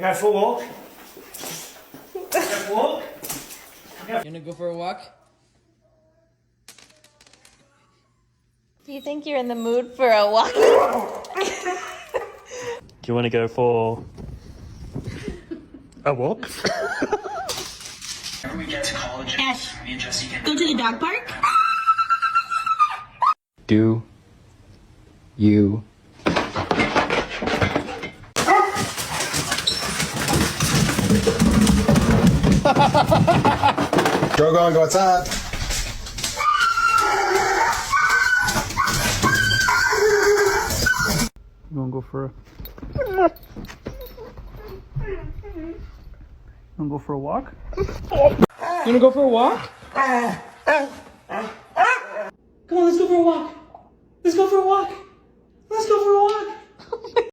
go for a walk? Go for a walk? You wanna go for a walk? Do you think you're in the mood for a walk? Do you want to go for a walk? Whenever we get to college, Ash, me and Jesse can go to the dog park? Do you Drogon, go outside. You want to go for a... You want to go for a walk? You wanna go for a walk? Come on, let's go for a walk. Let's go for a walk. Let's go for a walk.